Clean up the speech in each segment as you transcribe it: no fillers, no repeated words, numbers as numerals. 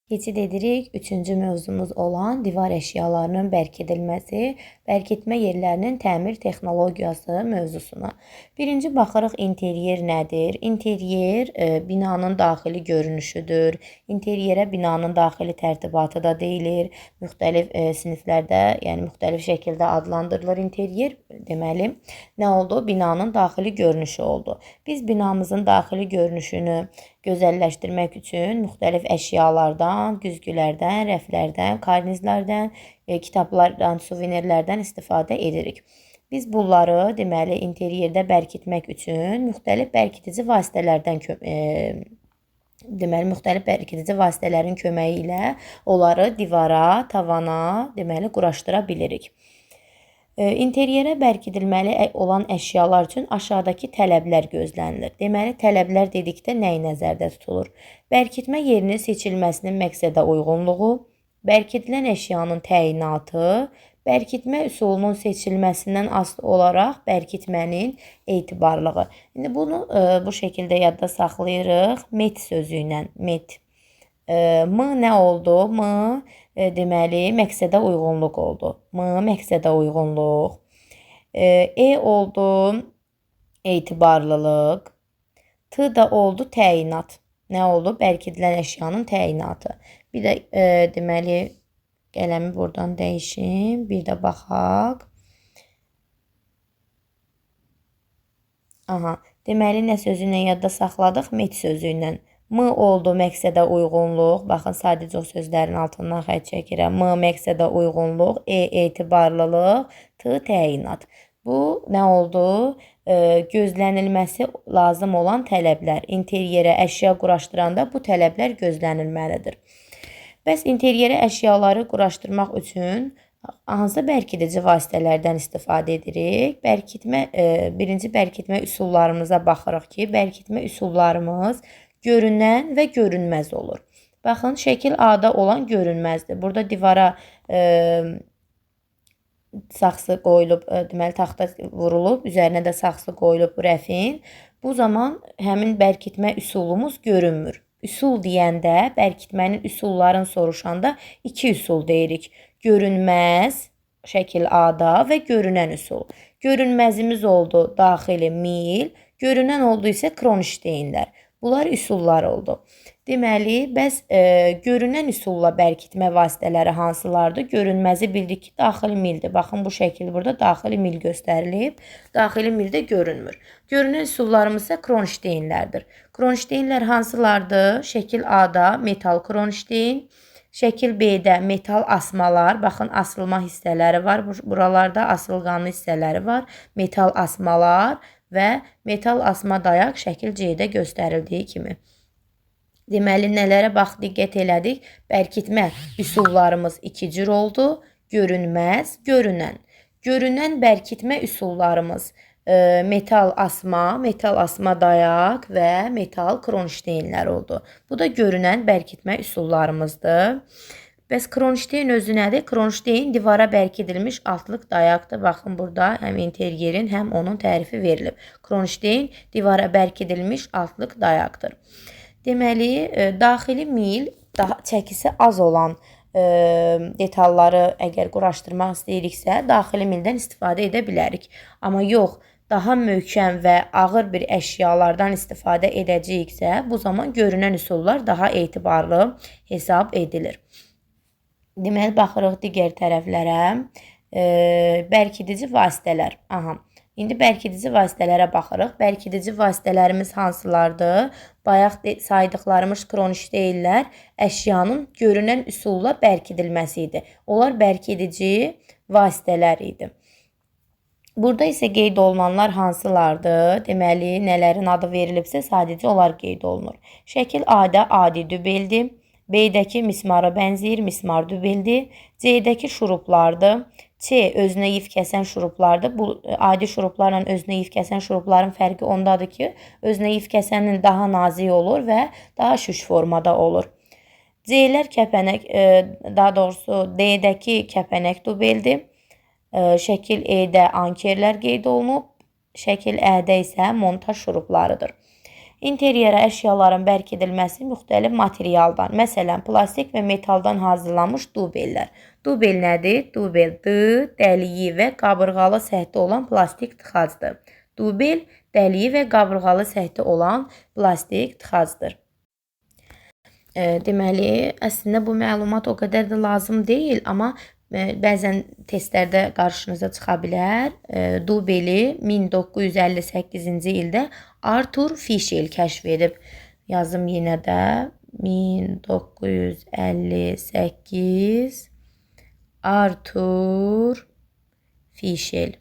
Keçid edirik. Üçüncü mövzumuz olan divar əşyalarının bərkidilməsi, bərkitmə yerlərinin təmir texnologiyası mövzusuna. Birinci baxırıq interyer nədir? Interyer binanın daxili görünüşüdür. Interyerə binanın daxili tərtibatı da deyilir. Müxtəlif siniflərdə, yəni müxtəlif şəkildə adlandırılır interyer. Deməli, nə oldu? Binanın daxili görünüşü oldu. Biz binamızın daxili görünüşünü gözəlləşdirmək üçün müxtəlif əşyalardan, güzgülərdən, rəflərdən, karnizlərdən, kitablardan, suvenirlərdən istifadə edirik. Biz bunları deməli interyerdə bərkitmək üçün müxtəlif bərkidici vasitələrdən müxtəlif bərkidici vasitələrin köməyi ilə onları divara, tavana deməli quraşdıra bilirik. İnteryerə bərkidilməli olan əşyalar üçün aşağıdakı tələblər gözlənilir. Deməli, tələblər dedikdə nəyi nəzərdə tutulur? Bərkitmə yerinin seçilməsinin məqsədə uyğunluğu, bərkidilən əşyanın təyinatı, bərkitmə üsulunun seçilməsindən asılı olaraq bərkitmənin etibarlığı. İndi bunu bu şəkildə yadda saxlayırıq. Met sözü ilə, met. M nə oldu? M deməli, məqsədə uyğunluq oldu. M məqsədə uyğunluq. E oldu, etibarlılıq. T da oldu, təyinat. Nə oldu? Bərkidilən əşyanın təyinatı. Bir də deməli, qələmi buradan dəyişim. Bir də baxaq. Aha, deməli, nə sözü ilə yadda saxladıq? Met sözü ilə. M oldu məqsədə uyğunluq. Baxın, sadəcə o sözlərin altından xətt çəkirəm. M məqsədə uyğunluq, E etibarlılıq, T təyinat. Bu nə oldu? Gözlənilməsi lazım olan tələblər. İnteryerə əşya quraşdıranda bu tələblər gözlənilməlidir. Bəs interyerə əşyaları quraşdırmaq üçün hansı bərkidici vasitələrdən istifadə edirik? Birinci bərkitmə üsullarımıza baxırıq ki, bərkitmə üsullarımız görünən və görünməz olur. Baxın, şəkil A-da olan görünməzdir. Burada divara saxsı qoyulub, deməli taxta vurulub, üzərinə də saxsı qoyulub bu rəfin. Bu zaman həmin bərkitmə üsulumuz görünmür. Üsul deyəndə, bərkitmənin üsullarını soruşanda iki üsul deyirik. Görünməz, şəkil A-da və görünən üsul. Görünməzimiz oldu daxili mil, görünən oldu isə Kronşteynlər. Bunlar üsullar oldu. Deməli, bəs görünən üsulla bərkitmə vasitələri hansılardır? Görünməzi bildik ki, daxili mildir. Baxın, bu şəkil burada daxili mil göstərilib. Daxili mildə görünmür. Görünən üsullarımız isə Kronşteynlərdir. Kronşteynlər hansılardır? Şəkil A-da metal Kronşteyn, şəkil B-də metal asmalar. Baxın, asılma hissələri var. Buralarda asılqanlı hissələri var. Metal asmalar və metal asma dayaq şəkil C-də göstərildiyi kimi. Deməli, nələrə bax, diqqət elədik. Bərkitmə üsullarımız iki cür oldu. Görünməz, görünən. Görünən bərkitmə üsullarımız metal asma dayaq və metal Kronşteynlər oldu. Bu da görünən bərkitmə üsullarımızdır. Bəs Kronşteyn özü nədir? Kronşteyn divara bərkidilmiş altlıq dayaqdır. Baxın, burada həm interyerin, həm onun tərifi verilib. Kronşteyn divara bərkidilmiş altlıq dayaqdır. Deməli, daxili mil çəkisi az olan detalları əgər quraşdırmaq istəyiriksə, daxili mildən istifadə edə bilərik. Amma yox, daha möhkəm və ağır bir əşyalardan istifadə edəcəyiksə, bu zaman görünən üsullar daha etibarlı hesab edilir. Deməli, baxırıq digər tərəflərə. Bərkidici vasitələr. Aha. İndi bərkidici vasitələrə baxırıq. Bərkidici vasitələrimiz hansılardır? Bayaq saydıqlarımız Kronşteynlər əşyanın görünən üsulla bərkidilməsi idi. Onlar bərkidici vasitələr idi. Burada isə qeyd olunanlar hansılardır? Deməli, nələrin adı verilibsə, sadəcə onlar qeyd olunur. Şəkil A-da adi dübeldir. B-dəki mismara bənzəyir, mismar dübeldir. C-dəki şuruplardır. C özünə yif kəsən şuruplardır. Bu adi şuruplarla özünə yif kəsən şurupların fərqi ondadır ki, özünə yif kəsənin daha nazik olur və daha şüş formada olur. C-lər kəpənək, daha doğrusu D-dəki kəpənək dubeldir. Şəkil E-də ankerlər qeyd olunub. Şəkil Ə-də isə montaj şuruplarıdır. İnteriora əşyaların bərkidilməsi müxtəlif materialdan, məsələn, plastik və metaldan hazırlanmış dubellər. Dubel nədir? Dubel dəliyi və qabırğalı səthi olan plastik tıxacdır. Dubel dəliyi və qabırğalı səthi olan plastik tıxacdır. Deməli, əslində bu məlumat o qədər də lazım deyil, amma bəzən testlərdə qarşınıza çıxa bilər. Dubeli 1958-ci ildə Arthur Fischel kəşf edib. Yazım yenə də 1958 Arthur Fischel.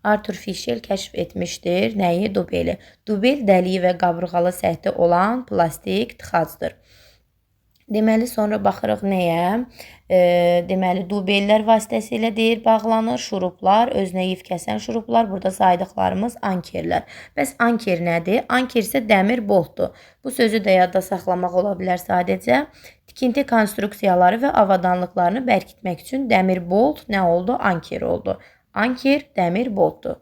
Arthur Fischel kəşf etmişdir. Nəyi? Dubeli. Dubel dəliyi və qabırğalı səthi olan plastik tıxacdır. Deməli, sonra baxırıq nəyə? Deməli, dubellər vasitəsilə deyir bağlanır. Şuruplar, özünə yif kəsən şuruplar. Burada saydıqlarımız ankerlər. Bəs anker nədir? Anker isə dəmir boltdur. Bu sözü də yadda saxlamaq ola bilər sadəcə. Tikinti konstruksiyaları və avadanlıqlarını bərkitmək üçün dəmir bolt nə oldu? Anker oldu. Anker dəmir boltdur.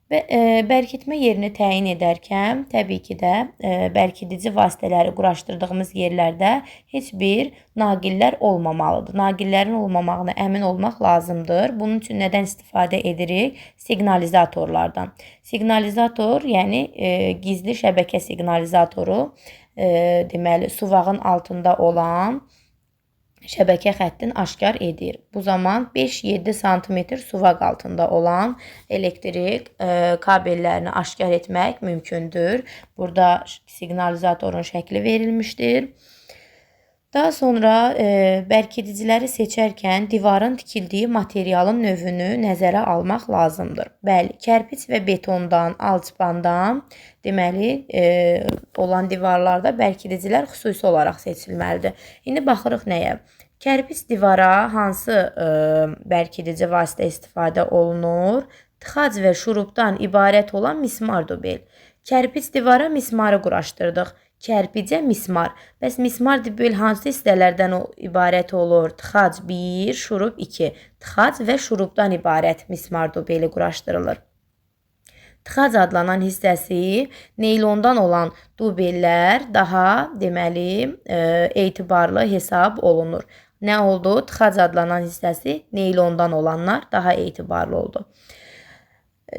Və bərkitmə yerini təyin edərkən təbii ki də bərkidici vasitələri quraşdırdığımız yerlərdə heç bir naqillər olmamalıdır. Naqillərin olmamağına əmin olmaq lazımdır. Bunun üçün nədən istifadə edirik? Siqnalizatorlardan. Siqnalizator, yəni gizli şəbəkə siqnalizatoru, deməli suvağın altında olan şəbəkə xəttin aşkar edir. Bu zaman 5-7 sm suvaq altında olan elektrik kabellərini aşkar etmək mümkündür. Burada siqnalizatorun şəkli verilmişdir. Daha sonra bərkidiciləri seçərkən divarın tikildiyi materialın növünü nəzərə almaq lazımdır. Bəli, kərpic və betondan, alçıpandan deməli olan divarlarda bərkidicilər xüsusi olaraq seçilməlidir. İndi baxırıq nəyə? Kərpic divara hansı bərkidici vasitə istifadə olunur? Tıxac və şurupdan ibarət olan mismar dubel. Kərpic divara mismarı quraşdırdıq. Kərpicə mismar. Bəs mismar dubel hansı hissələrdən ibarət olur? Tıxac 1, şurup 2. Tıxac və şurupdan ibarət mismar dubeli quraşdırılır. Tıxac adlanan hissəsi neylondan olan dubellər daha deməli etibarlı hesab olunur. Nə oldu? Tıxac adlanan hissəsi neylondan olanlar daha etibarlı oldu.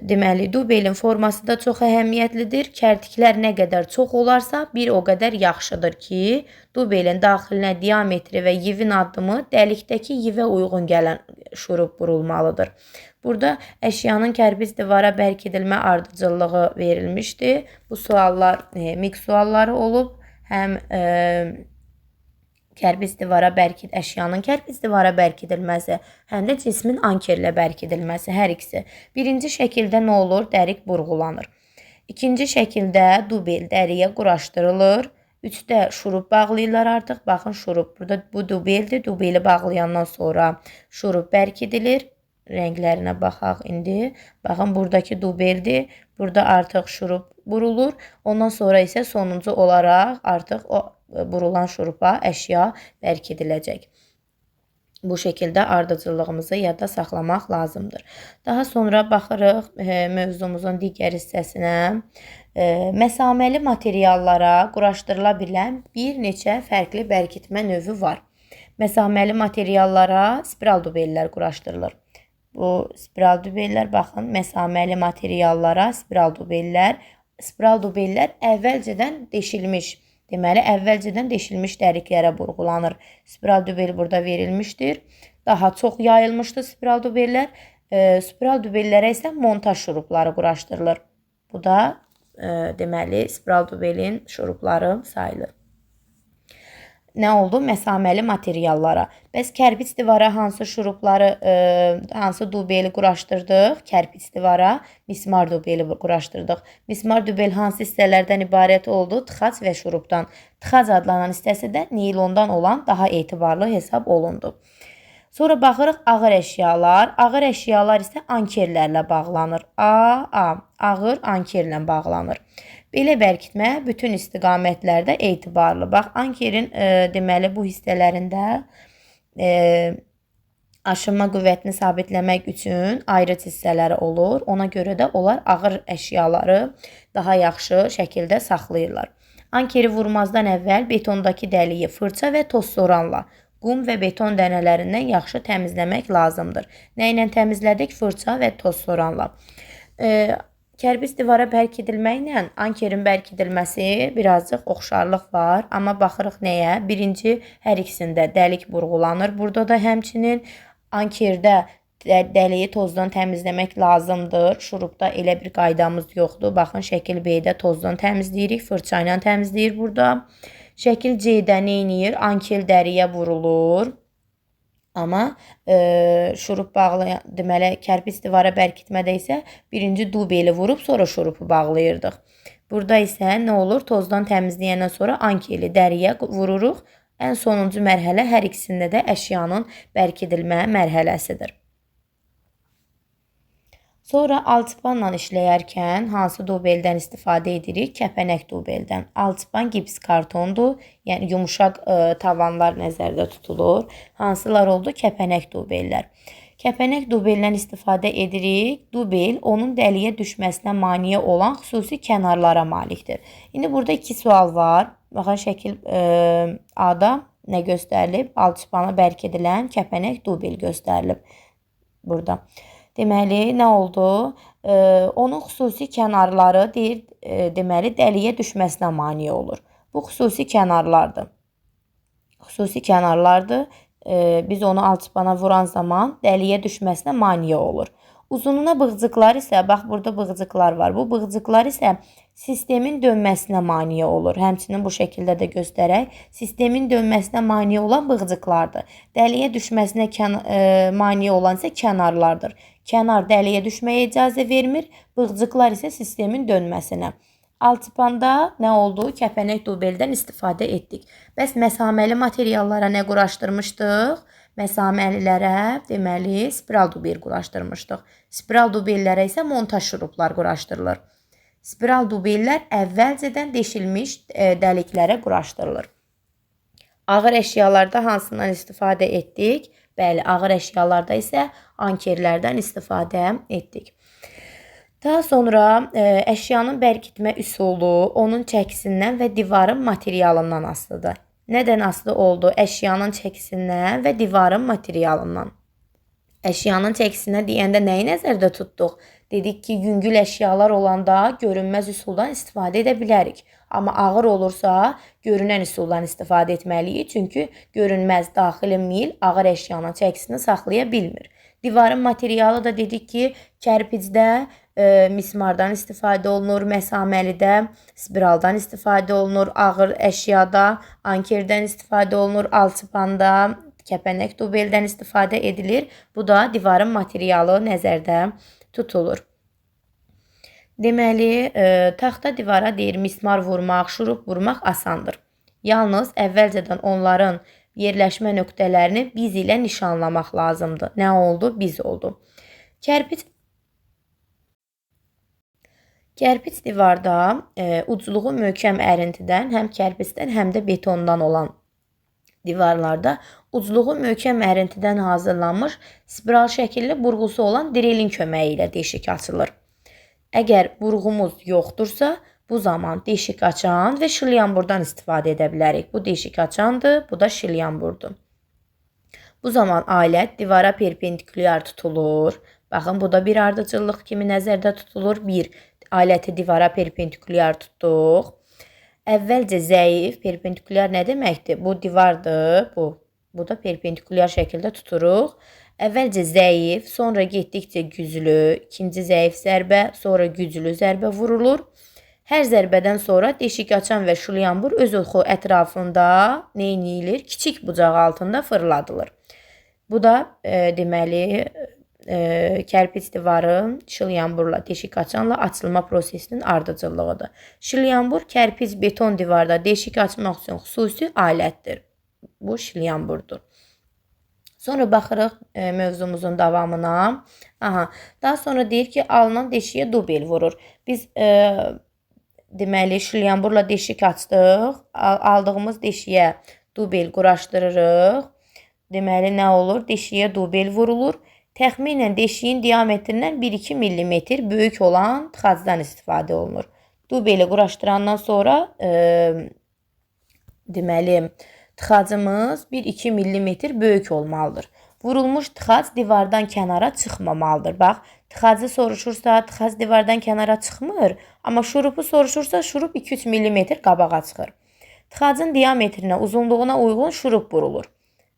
Deməli, dubelin forması da çox əhəmiyyətlidir. Kərtiklər nə qədər çox olarsa, bir o qədər yaxşıdır ki, dubelin daxilinə diametri və yivin addımı dəlikdəki yivə uyğun gələn şurup vurulmalıdır. Burada əşyanın kərpic divara bərkidilmə ardıcıllığı verilmişdir. Bu suallar mix sualları olub. Həm əşyanın kərpic divara bərkidilməsi, həm də cismin ankerlə bərkidilməsi, hər ikisi. Birinci şəkildə nə olur? Dərik burğulanır. İkinci şəkildə dubel dəriyə quraşdırılır. Üçdə şurup bağlayırlar artıq. Baxın, şurup. Burada bu dubeldir. Dubeli bağlayandan sonra şurup bərkidilir. Rənglərinə baxaq indi. Baxın, buradakı dubeldir. Burada artıq şurup vurulur. Ondan sonra isə sonuncu olaraq artıq o vurulan şurupa əşya bərkidiləcək. Bu şəkildə ardıcıllığımızı yadda saxlamaq lazımdır. Daha sonra baxırıq mövzumuzun digər hissəsinə. Məsaməli materiallara quraşdırıla bilən bir neçə fərqli bərkitmə növü var. Məsaməli materiallara spiral dubellər quraşdırılır. Bu spiral dubellər, baxın, məsaməli materiallara spiral dubellər. Spiral dubellər əvvəlcədən deşilmiş, deməli, əvvəlcədən deşilmiş dəriklərə vurğulanır. Spiral dubel burada verilmişdir. Daha çox yayılmışdır spiral dubellər. Spiral dubellərə isə montaj şurupları quraşdırılır. Bu da, deməli, spiral dubelin şurupları sayılır. Nə oldu? Məsaməli materiallara. Bəs kərpic divara hansı şurupları, hansı dubeli quraşdırdıq? Kərpic divara mismar dubeli quraşdırdıq. Mismar dubel hansı hissələrdən ibarət oldu? Tıxac və şurupdan. Tıxac adlanan hissəsi də neylondan olan daha etibarlı hesab olundu. Sonra baxırıq ağır əşyalar. Ağır əşyalar isə ankerlərlə bağlanır. Ağır ankerlə bağlanır. Belə bərkitmə bütün istiqamətlərdə etibarlı. Bax, ankerin deməli bu hissələrində aşınma qüvvətini sabitləmək üçün ayrıc hissələri olur. Ona görə də onlar ağır əşyaları daha yaxşı şəkildə saxlayırlar. Ankeri vurmazdan əvvəl betondakı dəliyi fırça və toz soranla, qum və beton dənələrindən yaxşı təmizləmək lazımdır. Nə ilə təmizlədik? Fırça və toz soranla. Kərpic divara bərk edilməklə ankerin bərk edilməsi birazcıq oxşarlıq var. Amma baxırıq nəyə? Birinci, hər ikisində dəlik vurğulanır. Burada da həmçinin ankerdə dəliyi tozdan təmizləmək lazımdır. Şurubda elə bir qaydamız yoxdur. Baxın, şəkil B-də tozdan təmizləyirik, fırça ilə təmizləyir burada. Şəkil C-də nə edir? Anker dəriyə vurulur. Amma şurup bağlayan, deməli, kərpic divara bərkitmədə isə birinci dubeli vurub sonra şurupu bağlayırdıq. Burada isə nə olur? Tozdan təmizləyəndən sonra ankeri dəriyə vururuq. Ən sonuncu mərhələ hər ikisində də əşyanın bərk edilmə mərhələsidir. Sonra alçıpanla işləyərkən hansı dubeldən istifadə edirik? Kəpənək dubeldən. Alçıpan gips kartondur. Yəni yumuşaq tavanlar nəzərdə tutulur. Hansılar oldu? Kəpənək dubellər. Kəpənək dubeldən istifadə edirik. Dubel onun dəliyə düşməsinə maneə olan xüsusi kənarlara malikdir. İndi burada 2 sual var. Baxın, şəkil A-da nə göstərilib? Alçıpana bərk edilən kəpənək dubel göstərilib burada. Deməli, nə oldu? Onun xüsusi kənarları deyir, deməli, dəliyə düşməsinə maneə olur. Bu xüsusi kənarlardır. Xüsusi kənarlardır. Biz onu alçıpana vuran zaman dəliyə düşməsinə maneə olur. Uzununa bığcıqlar isə, bax, burada bığcıqlar var. Bu bığcıqlar isə sistemin dönməsinə maneə olur. Həmçinin bu şəkildə də göstərək. Sistemin dönməsinə maneə olan bığcıqlardır. Dəliyə düşməsinə maneə olan isə kənarlardır. Kənar dəliyə düşməyə icazə vermir. Bığcıqlar isə sistemin dönməsinə. Alçıpanda nə oldu? Kəpənək dubeldən istifadə etdik. Bəs məsaməli materiallara nə quraşdırmışdıq? Məsaməlilərə, deməli, spiral dubel quraşdırmışdıq. Spiral dubellərə isə montaj şuruplar quraşdırılır. Spiral dubellər əvvəlcədən deşilmiş dəliklərə quraşdırılır. Ağır əşyalarda hansından istifadə etdik? Bəli, ağır əşyalarda isə ankerlərdən istifadə etdik. Daha sonra əşyanın bərkitmə üsulu onun çəkisindən və divarın materialından asılıdır. Nədən asılı oldu? Əşyanın çəkisindən və divarın materialından. Əşyanın çəkisinə deyəndə nəyi nəzərdə tutduq? Dedik ki, yüngül əşyalar olanda görünməz üsuldan istifadə edə bilərik. Amma ağır olursa, görünən üsuldan istifadə etməliyik. Çünki görünməz daxili mil ağır əşyanın çəkisini saxlaya bilmir. Divarın materialı da dedik ki, kərpicdə mismardan istifadə olunur, məsaməlidə spiraldan istifadə olunur, ağır əşyada ankerdən istifadə olunur, alçıpanda kəpənək dubeldən istifadə edilir. Bu da divarın materialı nəzərdə tutulur. Deməli, taxta divara deyir, mismar vurmaq, şurup vurmaq asandır. Yalnız əvvəlcədən onların yerləşmə nöqtələrini biz ilə nişanlamaq lazımdır. Nə oldu? Biz oldu. Kərpic divarda ucluğu möhkəm ərintidən, həm kərpicdən, həm də betondan olan divarlarda ucluğu möhkəm ərintidən hazırlanmış spiral şəkilli burğusu olan drilin köməyi ilə deşik açılır. Əgər burğumuz yoxdursa, bu zaman deşik açan və şilyanburdan istifadə edə bilərik. Bu deşik açandır, bu da şilyanburdur. Bu zaman alət divara perpendikulyar tutulur. Baxın, bu da bir ardıcıllıq kimi nəzərdə tutulur. Aləti divara perpendikulyar tutduq. Əvvəlcə zəif, perpendikulyar nə deməkdir? Bu divardır, bu da perpendikulyar şəkildə tuturuq. Əvvəlcə zəif, sonra getdikcə güclü, ikinci zəif zərbə, sonra güclü zərbə vurulur. Hər zərbədən sonra deşik açan və şilyanbur öz oxu ətrafında nə edilir? Kiçik bucaq altında fırladılır. Bu da deməli kərpic divarın şilyanburla, deşik açanla açılma prosesinin ardıcıllığıdır. Şilyanbur kərpic beton divarda deşik açmaq üçün xüsusi alətdir. Bu şilyanburdur. Sonra baxırıq mövzumuzun davamına. Daha sonra deyir ki, alınan deşiyə dubel vurur. Biz deməli şilyanburla deşik açdıq. Aldığımız deşiyə dubel quraşdırırıq. deməli nə olur? Deşiyə dubel vurulur. Təxminən deşiyin diametrindən 1-2 mm böyük olan tıxacdan istifadə olunur. Dubeli quraşdırandan sonra deməli tıxacımız 1-2 mm böyük olmalıdır. Vurulmuş tıxac divardan kənara çıxmamalıdır. Bax, tıxacı soruşursa, tıxac divardan kənara çıxmır, amma şurupu soruşursa, şurup 2-3 mm qabağa çıxır. Tıxacın diametrinə, uzunluğuna uyğun şurup vurulur.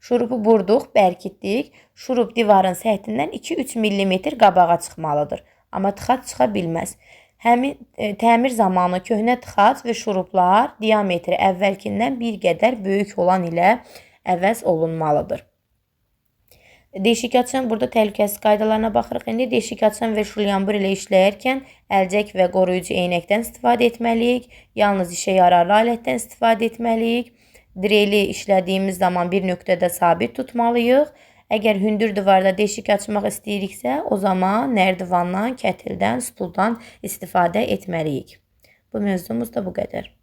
Şurupu burduq, bərkitdik. Şurup divarın səthindən 2-3 mm qabağa çıxmalıdır. Amma tıxac çıxa bilməz. Həmin təmir zamanı köhnə tıxac və şuruplar diametri əvvəlkindən bir qədər böyük olan ilə əvəz olunmalıdır. Deşik açan, burada təhlükəsizlik qaydalarına baxırıq. İndi deşik açan və şulyambur ilə işləyərkən əlcək və qoruyucu eynəkdən istifadə etməliyik. Yalnız işə yararlı alətdən istifadə etməliyik. Dreli işlədiyimiz zaman bir nöqtədə sabit tutmalıyıq. Əgər hündür divarda deşik açmaq istəyiriksə, o zaman nərdivandan, kətildən, stuldan istifadə etməliyik. Bu mövzumuz da bu qədər.